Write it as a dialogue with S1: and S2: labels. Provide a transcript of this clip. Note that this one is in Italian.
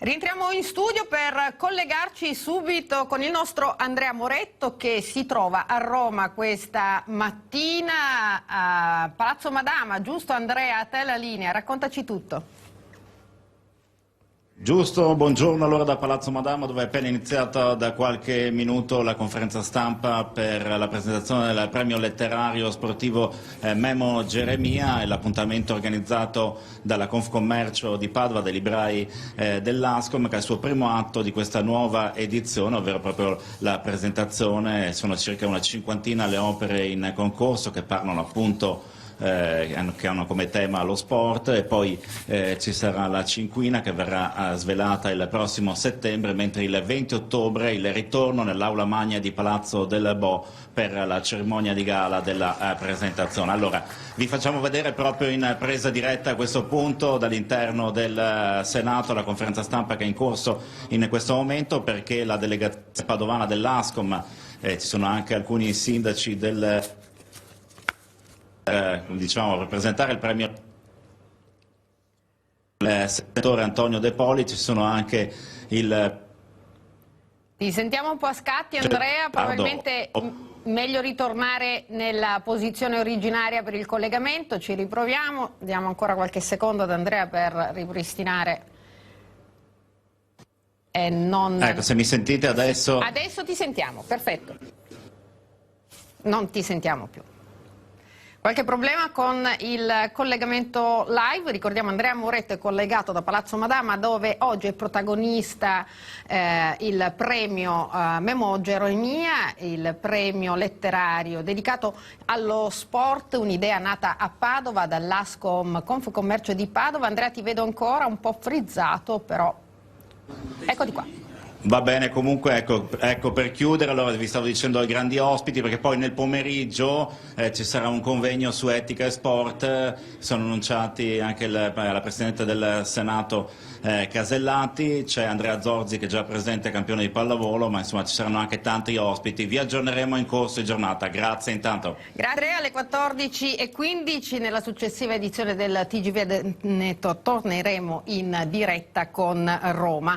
S1: Rientriamo in studio per collegarci subito con il nostro Andrea Moretto che si trova a Roma questa mattina a Palazzo Madama. Giusto Andrea, a te la linea, raccontaci tutto.
S2: Giusto, buongiorno allora da Palazzo Madama, dove è appena iniziata da qualche minuto la conferenza stampa per la presentazione del premio letterario sportivo Memo Geremia e l'appuntamento organizzato dalla Confcommercio di Padova, dei librai dell'Ascom, che è il suo primo atto di questa nuova edizione, ovvero proprio la presentazione. Sono circa una cinquantina le opere in concorso che parlano appunto che hanno come tema lo sport, e poi ci sarà la cinquina che verrà svelata il prossimo settembre, mentre il 20 ottobre il ritorno nell'aula magna di Palazzo del Bo per la cerimonia di gala della presentazione. Allora, vi facciamo vedere proprio in presa diretta a questo punto dall'interno del Senato la conferenza stampa che è in corso in questo momento, perché la delegazione padovana dell'Ascom, ci sono anche alcuni sindaci del per presentare il premio il senatore Antonio De Poli, ci sono anche il...
S1: Ti sentiamo un po' a scatti Andrea, probabilmente meglio ritornare nella posizione originaria per il collegamento, ci riproviamo, diamo ancora qualche secondo ad Andrea per ripristinare.
S2: Ecco, se mi sentite adesso...
S1: Adesso ti sentiamo, perfetto. Non ti sentiamo più. Qualche problema con il collegamento live, ricordiamo Andrea Moretto è collegato da Palazzo Madama dove oggi è protagonista il premio Memo Geremia, il premio letterario dedicato allo sport, un'idea nata a Padova dall'Ascom Confcommercio di Padova. Andrea, ti vedo ancora un po' frizzato, però eccoti qua.
S2: Va bene, comunque ecco per chiudere, allora vi stavo dicendo ai grandi ospiti, perché poi nel pomeriggio ci sarà un convegno su etica e sport, sono annunciati anche la Presidente del Senato Casellati, c'è Andrea Zorzi che è già presente, campione di pallavolo, ma insomma ci saranno anche tanti ospiti, vi aggiorneremo in corso di giornata, grazie intanto.
S1: Grazie, alle 14:15 nella successiva edizione del TGV Veneto torneremo in diretta con Roma.